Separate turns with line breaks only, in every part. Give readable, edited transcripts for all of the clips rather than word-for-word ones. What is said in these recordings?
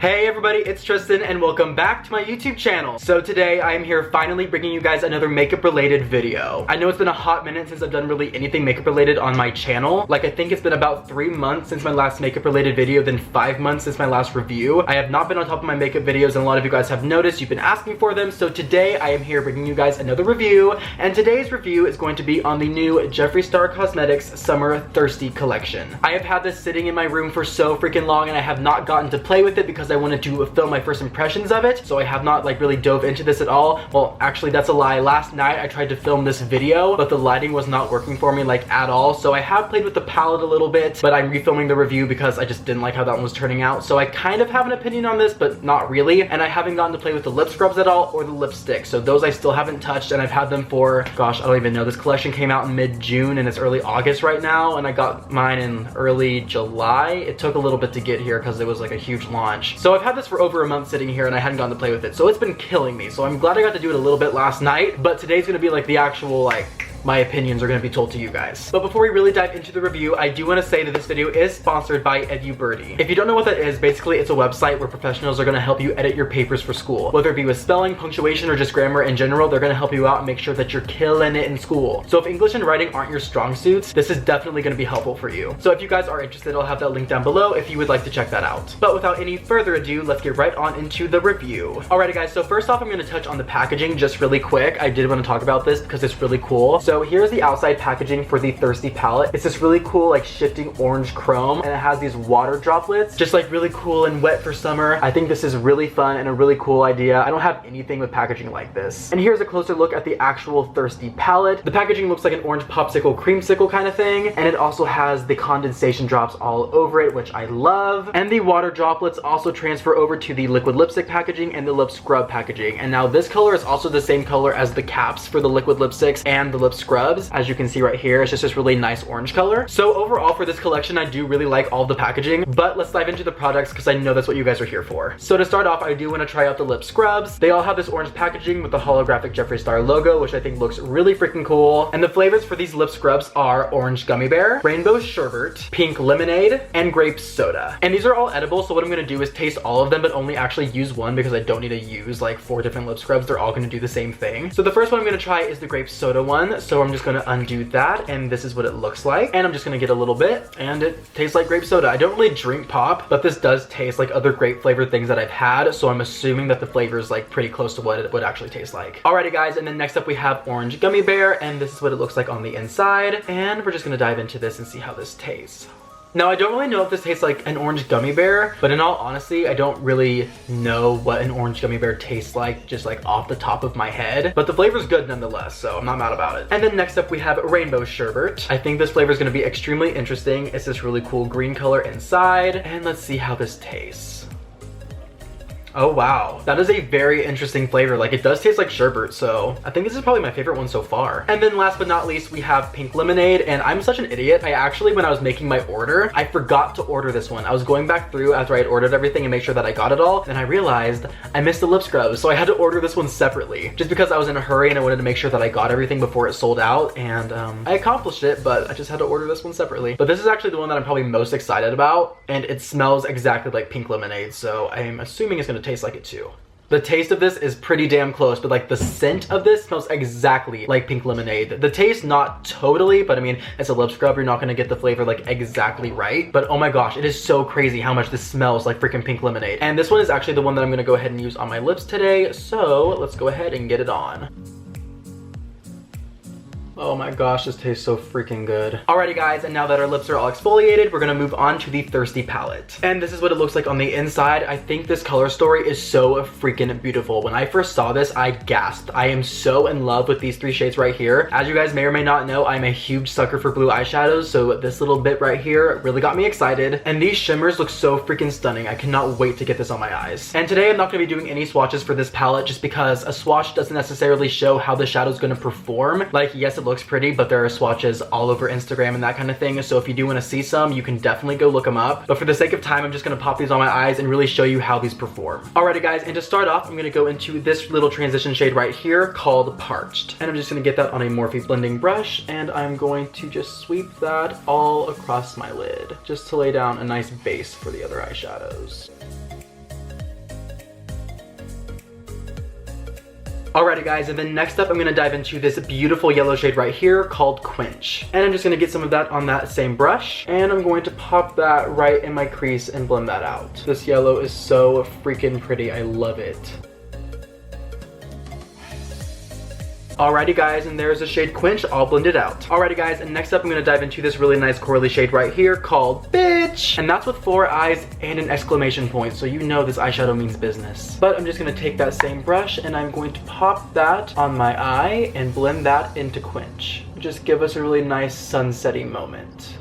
Hey everybody, it's Tristan and welcome back to my YouTube channel. So today I am here finally bringing you guys another makeup related video. I know it's been a hot minute since I've done really anything makeup related on my channel. Like I think it's been about 3 months since my last makeup related video, then 5 months since my last review. I have not been on top of my makeup videos and a lot of you guys have noticed, you've been asking for them. So today I am here bringing you guys another review, and today's review is going to be on the new Jeffree Star Cosmetics Summer Thirsty collection. I have had this sitting in my room for so freaking long and I have not gotten to play with it because I wanted to film my first impressions of it, so I have not like really dove into this at all. Well, actually that's a lie. Last night I tried to film this video, but the lighting was not working for me like at all, so I have played with the palette a little bit, but I'm refilming the review because I just didn't like how that one was turning out. So I kind of have an opinion on this, but not really, and I haven't gotten to play with the lip scrubs at all or the lipstick, so those I still haven't touched, and I've had them for, gosh, I don't even know. This collection came out in mid-June and it's early August right now, and I got mine in early July. It took a little bit to get here because it was like a huge launch. So I've had this for over a month sitting here and I hadn't gotten to play with it, so it's been killing me. So I'm glad I got to do it a little bit last night, but today's gonna be like the actual, like, my opinions are going to be told to you guys. But before we really dive into the review, I do want to say that this video is sponsored by EduBirdie. If you don't know what that is, basically it's a website where professionals are going to help you edit your papers for school. Whether it be with spelling, punctuation, or just grammar in general, they're going to help you out and make sure that you're killing it in school. So if English and writing aren't your strong suits, this is definitely going to be helpful for you. So if you guys are interested, I'll have that link down below if you would like to check that out. But without any further ado, let's get right on into the review. Alrighty guys, so first off I'm going to touch on the packaging just really quick. I did want to talk about this because it's really cool. So here's the outside packaging for the Thirsty palette. It's this really cool like shifting orange chrome, and it has these water droplets, just like really cool and wet for summer. I think this is really fun and a really cool idea. I don't have anything with packaging like this. And here's a closer look at the actual Thirsty palette. The packaging looks like an orange popsicle creamsicle kind of thing, and it also has the condensation drops all over it, which I love. And the water droplets also transfer over to the liquid lipstick packaging and the lip scrub packaging. And now this color is also the same color as the caps for the liquid lipsticks and the lip scrubs. As you can see right here, it's just this really nice orange color. So overall for this collection, I do really like all the packaging, but let's dive into the products because I know that's what you guys are here for. So to start off, I do want to try out the lip scrubs. They all have this orange packaging with the holographic Jeffree Star logo, which I think looks really freaking cool. And the flavors for these lip scrubs are orange gummy bear, rainbow sherbet, pink lemonade, and grape soda. And these are all edible, so what I'm going to do is taste all of them, but only actually use one because I don't need to use like 4 different lip scrubs. They're all going to do the same thing. So the first one I'm going to try is the grape soda one. So I'm just going to undo that, and this is what it looks like, and I'm just gonna get a little bit, and it tastes like grape soda. I don't really drink pop, but this does taste like other grape flavored things that I've had, so I'm assuming that the flavor is like pretty close to what it would actually taste like. Alrighty guys, and then next up we have orange gummy bear, and this is what it looks like on the inside, and we're just gonna dive into this and see how this tastes. Now, I don't really know if this tastes like an orange gummy bear, but in all honesty, I don't really know what an orange gummy bear tastes like, just like off the top of my head. But the flavor's good nonetheless, so I'm not mad about it. And then next up, we have rainbow sherbet. I think this flavor is going to be extremely interesting. It's this really cool green color inside, and let's see how this tastes. Oh wow, that is a very interesting flavor. Like, it does taste like sherbet, so I think this is probably my favorite one so far. And then last but not least, we have pink lemonade, and I'm such an idiot. I actually, when I was making my order, I forgot to order this one. I was going back through after I had ordered everything and make sure that I got it all, and I realized I missed the lip scrubs, so I had to order this one separately, just because I was in a hurry and I wanted to make sure that I got everything before it sold out, and I accomplished it, but I just had to order this one separately. But this is actually the one that I'm probably most excited about, and it smells exactly like pink lemonade, so I'm assuming it's gonna taste like it too. The taste of this is pretty damn close, but like the scent of this smells exactly like pink lemonade. The taste, not totally, but I mean, it's a lip scrub, you're not gonna get the flavor like exactly right. But oh my gosh, it is so crazy how much this smells like freaking pink lemonade. And this one is actually the one that I'm gonna go ahead and use on my lips today. So let's go ahead and get it on. Oh my gosh, this tastes so freaking good. Alrighty guys, and now that our lips are all exfoliated, we're gonna move on to the Thirsty palette. And this is what it looks like on the inside. I think this color story is so freaking beautiful. When I first saw this, I gasped. I am so in love with these 3 shades right here. As you guys may or may not know, I'm a huge sucker for blue eyeshadows, so this little bit right here really got me excited. And these shimmers look so freaking stunning. I cannot wait to get this on my eyes. And today I'm not gonna be doing any swatches for this palette just because a swatch doesn't necessarily show how the shadow's gonna perform. Like, yes, it looks pretty, but there are swatches all over Instagram and that kind of thing, so if you do want to see some, you can definitely go look them up. But for the sake of time, I'm just going to pop these on my eyes and really show you how these perform. Alrighty guys, and to start off, I'm going to go into this little transition shade right here called Parched. And I'm just going to get that on a Morphe blending brush, and I'm going to just sweep that all across my lid, just to lay down a nice base for the other eyeshadows. Alrighty guys, and then next up I'm gonna dive into this beautiful yellow shade right here called Quench. And I'm just gonna get some of that on that same brush, and I'm going to pop that right in my crease and blend that out. This yellow is so freaking pretty, I love it. Alrighty guys, and there's the shade Quench all blended out. Alrighty guys, and next up I'm gonna dive into this really nice corally shade right here called Bitch. And that's with 4 eyes and an exclamation point, so you know this eyeshadow means business. But I'm just gonna take that same brush and I'm going to pop that on my eye and blend that into Quench. Just give us a really nice sunsetty moment.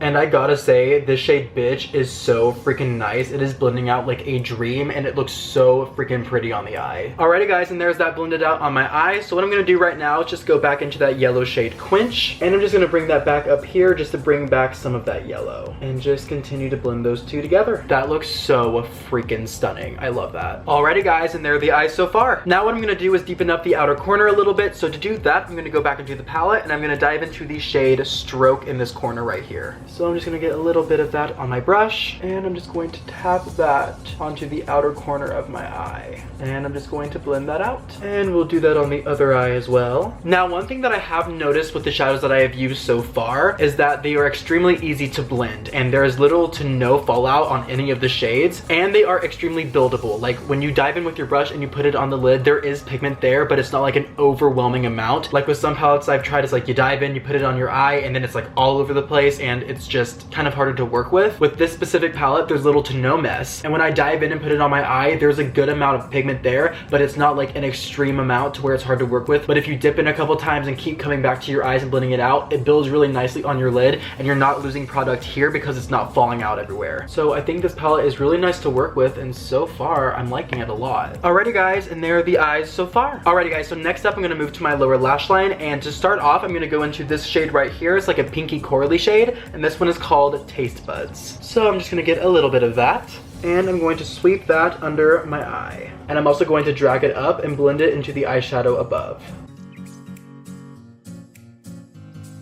And I gotta say, this shade Bitch is so freaking nice. It is blending out like a dream and it looks so freaking pretty on the eye. Alrighty guys, and there's that blended out on my eye. So what I'm gonna do right now is just go back into that yellow shade Quench. And I'm just gonna bring that back up here just to bring back some of that yellow. And just continue to blend those two together. That looks so freaking stunning. I love that. Alrighty guys, and there are the eyes so far. Now what I'm gonna do is deepen up the outer corner a little bit. So to do that, I'm gonna go back into the palette and I'm gonna dive into the shade Stroke in this corner right here. So I'm just gonna get a little bit of that on my brush and I'm just going to tap that onto the outer corner of my eye. And I'm just going to blend that out. And we'll do that on the other eye as well. Now, one thing that I have noticed with the shadows that I have used so far is that they are extremely easy to blend and there is little to no fallout on any of the shades, and they are extremely buildable. Like when you dive in with your brush and you put it on the lid, there is pigment there, but it's not like an overwhelming amount. Like with some palettes I've tried, it's like you dive in, you put it on your eye, and then it's like all over the place and it's just kind of harder to work with. With this specific palette, there's little to no mess. And when I dive in and put it on my eye, there's a good amount of pigment there, but it's not like an extreme amount to where it's hard to work with. But if you dip in a couple times and keep coming back to your eyes and blending it out, it builds really nicely on your lid and you're not losing product here because it's not falling out everywhere. So I think this palette is really nice to work with and so far I'm liking it a lot. Alrighty guys, and there are the eyes so far. Alrighty guys, so next up I'm gonna move to my lower lash line, and to start off I'm gonna go into this shade right here. It's like a pinky corally shade, and this one is called Taste Buds. So I'm just gonna get a little bit of that and I'm going to sweep that under my eye. And I'm also going to drag it up and blend it into the eyeshadow above.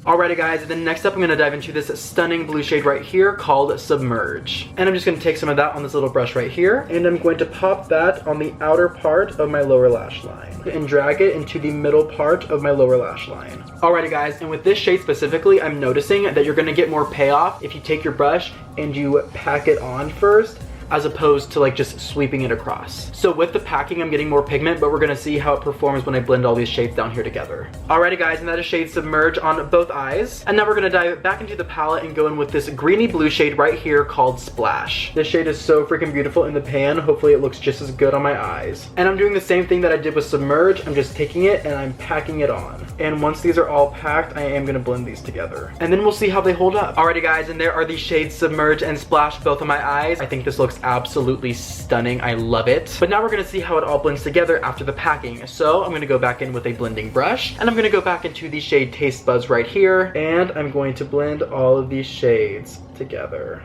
Alrighty guys, and then next up I'm gonna dive into this stunning blue shade right here called Submerge. And I'm just gonna take some of that on this little brush right here, and I'm going to pop that on the outer part of my lower lash line and drag it into the middle part of my lower lash line. Alrighty guys, and with this shade specifically, I'm noticing that you're gonna get more payoff if you take your brush and you pack it on first, as opposed to like just sweeping it across. So with the packing, I'm getting more pigment, but we're gonna see how it performs when I blend all these shades down here together. Alrighty guys, and that is shade Submerge on both eyes. And now we're gonna dive back into the palette and go in with this greeny blue shade right here called Splash. This shade is so freaking beautiful in the pan. Hopefully it looks just as good on my eyes. And I'm doing the same thing that I did with Submerge. I'm just taking it and I'm packing it on. And once these are all packed, I am gonna blend these together. And then we'll see how they hold up. Alrighty guys, and there are the shades Submerge and Splash both on my eyes. I think this looks absolutely stunning. I love it. But now we're gonna see how it all blends together after the packing. So I'm gonna go back in with a blending brush and I'm gonna go back into the shade Taste Buds right here, and I'm going to blend all of these shades together.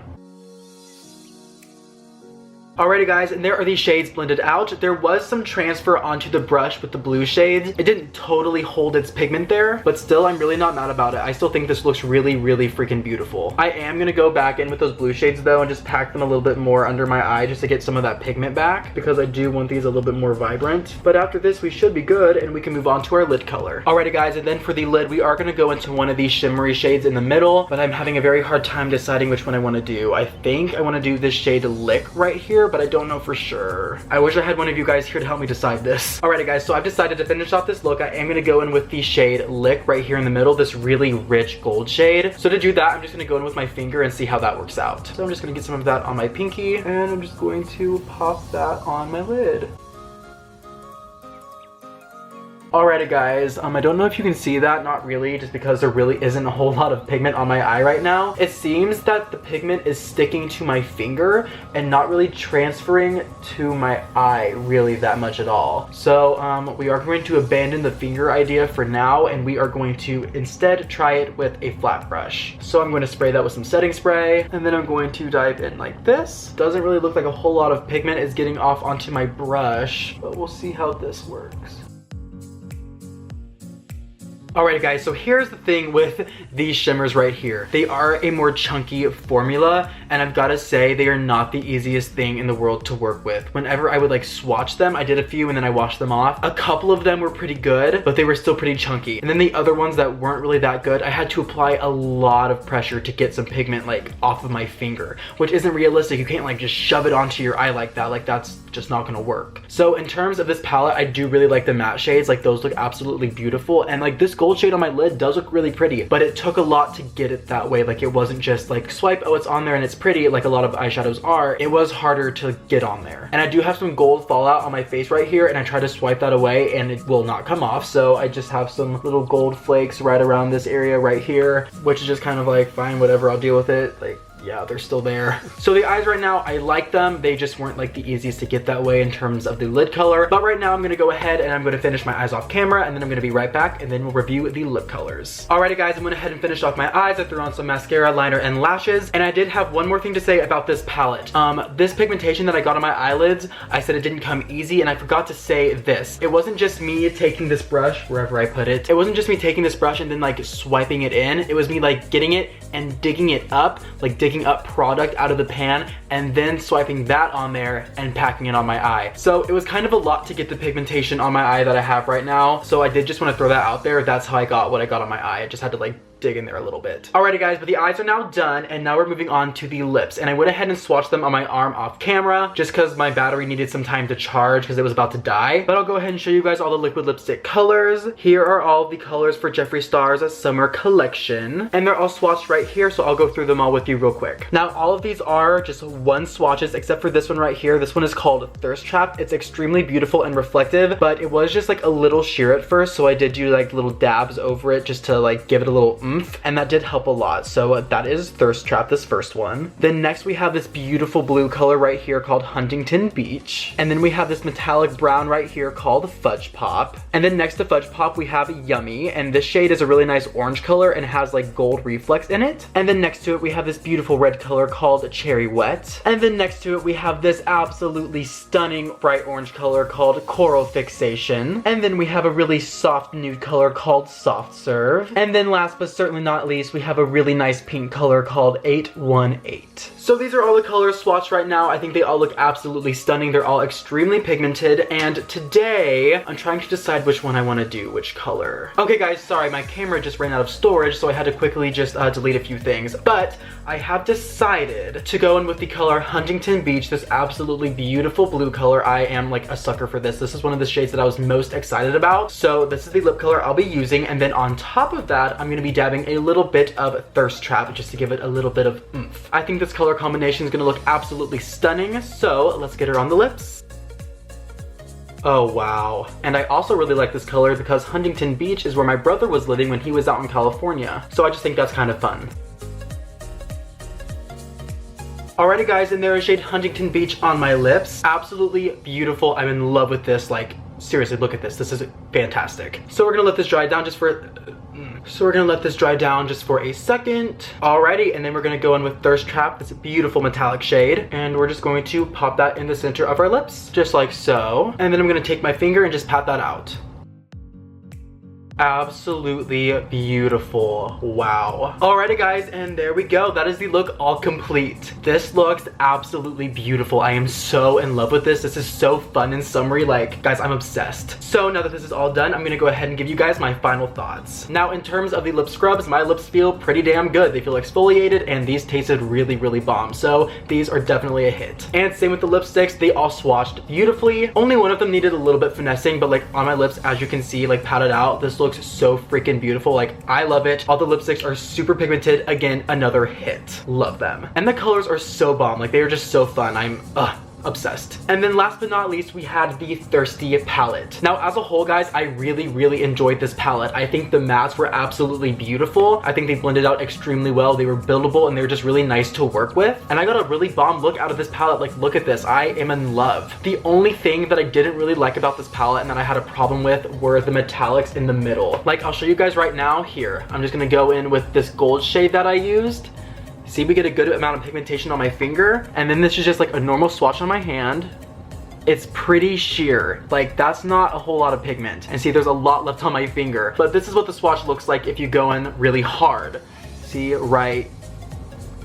Alrighty guys, and there are these shades blended out. There was some transfer onto the brush with the blue shades. It didn't totally hold its pigment there, but still I'm really not mad about it. I still think this looks really, really freaking beautiful. I am gonna go back in with those blue shades though and just pack them a little bit more under my eye just to get some of that pigment back, because I do want these a little bit more vibrant. But after this we should be good and we can move on to our lid color. Alrighty guys, and then for the lid we are gonna go into one of these shimmery shades in the middle, but I'm having a very hard time deciding which one I wanna do. I think I wanna do this shade Lick right here, but I don't know for sure. I wish I had one of you guys here to help me decide this. Alrighty guys, so I've decided to finish off this look. I am gonna go in with the shade Lick right here in the middle, this really rich gold shade. So to do that, I'm just gonna go in with my finger and see how that works out. So I'm just gonna get some of that on my pinky and I'm just going to pop that on my lid. Alrighty guys, I don't know if you can see that, not really, just because there really isn't a whole lot of pigment on my eye right now. It seems that the pigment is sticking to my finger and not really transferring to my eye really that much at all. So we are going to abandon the finger idea for now and we are going to instead try it with a flat brush. So I'm going to spray that with some setting spray and then I'm going to dive in like this. Doesn't really look like a whole lot of pigment is getting off onto my brush, but we'll see how this works. Alright guys, so here's the thing with these shimmers right here. They are a more chunky formula, and I've got to say they are not the easiest thing in the world to work with. Whenever I would like swatch them, I did a few and then I washed them off. A couple of them were pretty good, but they were still pretty chunky. And then the other ones that weren't really that good, I had to apply a lot of pressure to get some pigment like off of my finger, which isn't realistic. You can't like just shove it onto your eye like that. Like that's just not gonna work. So in terms of this palette, I do really like the matte shades. Like those look absolutely beautiful, and like this gold shade on my lid does look really pretty, but it took a lot to get it that way. Like it wasn't just like swipe, oh it's on there and it's pretty like a lot of eyeshadows are. It was harder to get on there. And I do have some gold fallout on my face right here, and I try to swipe that away and it will not come off, so I just have some little gold flakes right around this area right here, which is just kind of like fine, whatever, I'll deal with it. Like yeah, they're still there. So the eyes right now, I like them. They just weren't like the easiest to get that way in terms of the lid color. But right now I'm gonna go ahead and I'm gonna finish my eyes off camera, and then I'm gonna be right back and then we'll review the lip colors. Alrighty guys, I went ahead and finished off my eyes. I threw on some mascara, liner, and lashes. And I did have one more thing to say about this palette. This pigmentation that I got on my eyelids, I said it didn't come easy, and I forgot to say this. It wasn't just me taking this brush, wherever I put it. It wasn't just me taking this brush and then like swiping it in. It was me like getting it and digging it up, like digging up product out of the pan and then swiping that on there and packing it on my eye. So it was kind of a lot to get the pigmentation on my eye that I have right now. So I did just want to throw that out there. That's how I got what I got on my eye. I just had to like dig in there a little bit. Alrighty guys, but the eyes are now done, and now we're moving on to the lips. And I went ahead and swatched them on my arm off camera just because my battery needed some time to charge because it was about to die. But I'll go ahead and show you guys all the liquid lipstick colors. Here are all the colors for Jeffree Star's summer collection, and they're all swatched right here, so I'll go through them all with you real quick. Now all of these are just one swatches except for this one right here. This one is called Thirst Trap. It's extremely beautiful and reflective, but it was just like a little sheer at first, so I did do like little dabs over it just to like give it a little oomph, and that did help a lot. So that is Thirst Trap, this first one. Then next we have this beautiful blue color right here called Huntington Beach, and then we have this metallic brown right here called Fudge Pop, and then next to Fudge Pop we have Yummy, and this shade is a really nice orange color and has like gold reflex in it. And then next to it we have this beautiful red color called Cherry Wet, and then next to it we have this absolutely stunning bright orange color called Coral Fixation, and then we have a really soft nude color called Soft Serve, and then last but certainly not least we have a really nice pink color called 818. So these are all the colors swatched right now. I think they all look absolutely stunning. They're all extremely pigmented, and today I'm trying to decide which one I want to do, which color. Okay guys, sorry, my camera just ran out of storage, so I had to quickly just delete a few things, but I have decided to go in with the color Huntington Beach, this absolutely beautiful blue color. I am like a sucker for this. This is one of the shades that I was most excited about. So this is the lip color I'll be using, and then on top of that, I'm gonna be dabbing a little bit of Thirst Trap just to give it a little bit of oomph. I think this color combination is gonna look absolutely stunning, so let's get her on the lips. Oh wow. And I also really like this color because Huntington Beach is where my brother was living when he was out in California, so I just think that's kind of fun. Alrighty guys, and there is shade Huntington Beach on my lips. Absolutely beautiful. I'm in love with this. Like seriously, look at this. This is fantastic. So we're gonna let this dry down just for a second. Alrighty, and then we're gonna go in with Thirst Trap, this beautiful metallic shade, and we're just going to pop that in the center of our lips, just like so. And then I'm gonna take my finger and just pat that out. Absolutely beautiful. Wow. Alrighty guys, and there we go. That is the look all complete. This looks absolutely beautiful. I am so in love with this. This is so fun and summery. Like, guys, I'm obsessed. So now that this is all done, I'm gonna go ahead and give you guys my final thoughts. Now, in terms of the lip scrubs, my lips feel pretty damn good. They feel exfoliated, and these tasted really, really bomb. So these are definitely a hit. And same with the lipsticks. They all swatched beautifully. Only one of them needed a little bit finessing, but like on my lips, as you can see, like patted out, this looks so freaking beautiful. Like, I love it. All the lipsticks are super pigmented. Again, another hit. Love them. And the colors are so bomb. Like, they are just so fun. I'm obsessed. And then last but not least, we had the Thirsty palette. Now, as a whole, guys, I really, really enjoyed this palette. I think the mattes were absolutely beautiful. I think they blended out extremely well. They were buildable, and they were just really nice to work with. And I got a really bomb look out of this palette. Like, look at this. I am in love. The only thing that I didn't really like about this palette and that I had a problem with were the metallics in the middle. Like, I'll show you guys right now. Here, I'm just gonna go in with this gold shade that I used. See, we get a good amount of pigmentation on my finger, and then this is just like a normal swatch on my hand. it's pretty sheer. Like, that's not a whole lot of pigment. And see, there's a lot left on my finger. But this is what the swatch looks like if you go in really hard. See, right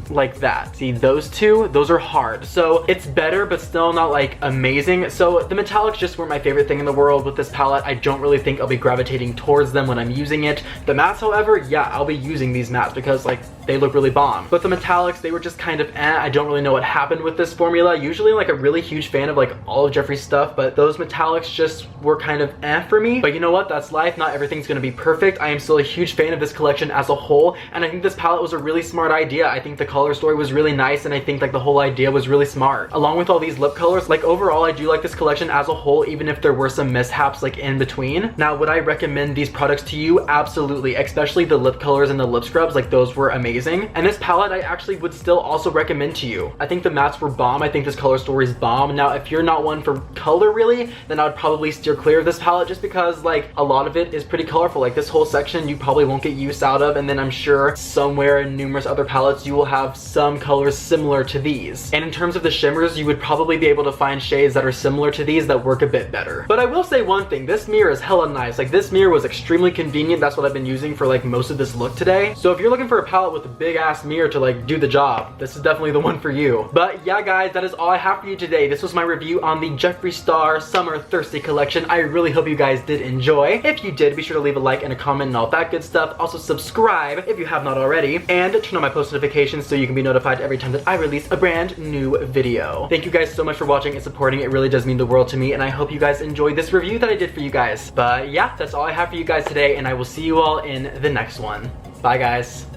like that. See, those two, those are hard. So it's better, but still not like amazing. So the metallics just weren't my favorite thing in the world with this palette. I don't really think I'll be gravitating towards them when I'm using it. The mattes, however, yeah, I'll be using these mattes because like they look really bomb. But the metallics, they were just kind of I don't really know what happened with this formula. Usually like a really huge fan of like all of Jeffree's stuff, but those metallics just were kind of for me. But you know what? That's life. Not everything's gonna be perfect. I am still a huge fan of this collection as a whole, and I think this palette was a really smart idea. I think the color story was really nice, and I think like the whole idea was really smart. Along with all these lip colors, like overall I do like this collection as a whole, even if there were some mishaps like in between. Now, would I recommend these products to you? Absolutely, especially the lip colors and the lip scrubs, like those were amazing. And this palette I actually would still also recommend to you. I think the mattes were bomb. I think this color story is bomb. Now, if you're not one for color really, then I would probably steer clear of this palette just because like a lot of it is pretty colorful. Like this whole section you probably won't get use out of, and then I'm sure somewhere in numerous other palettes you will have some colors similar to these. And in terms of the shimmers, you would probably be able to find shades that are similar to these that work a bit better. But I will say one thing, this mirror is hella nice. Like this mirror was extremely convenient. That's what I've been using for like most of this look today. So if you're looking for a palette with a big ass mirror to like do the job, this is definitely the one for you. But yeah guys, that is all I have for you today. This was my review on the Jeffree Star Summer Thirsty collection. I really hope you guys did enjoy. If you did, be sure to leave a like and a comment and all that good stuff. Also subscribe if you have not already, and turn on my post notifications so you can be notified every time that I release a brand new video. Thank you guys so much for watching and supporting. It really does mean the world to me, and I hope you guys enjoyed this review that I did for you guys. But yeah, that's all I have for you guys today, and I will see you all in the next one. Bye guys.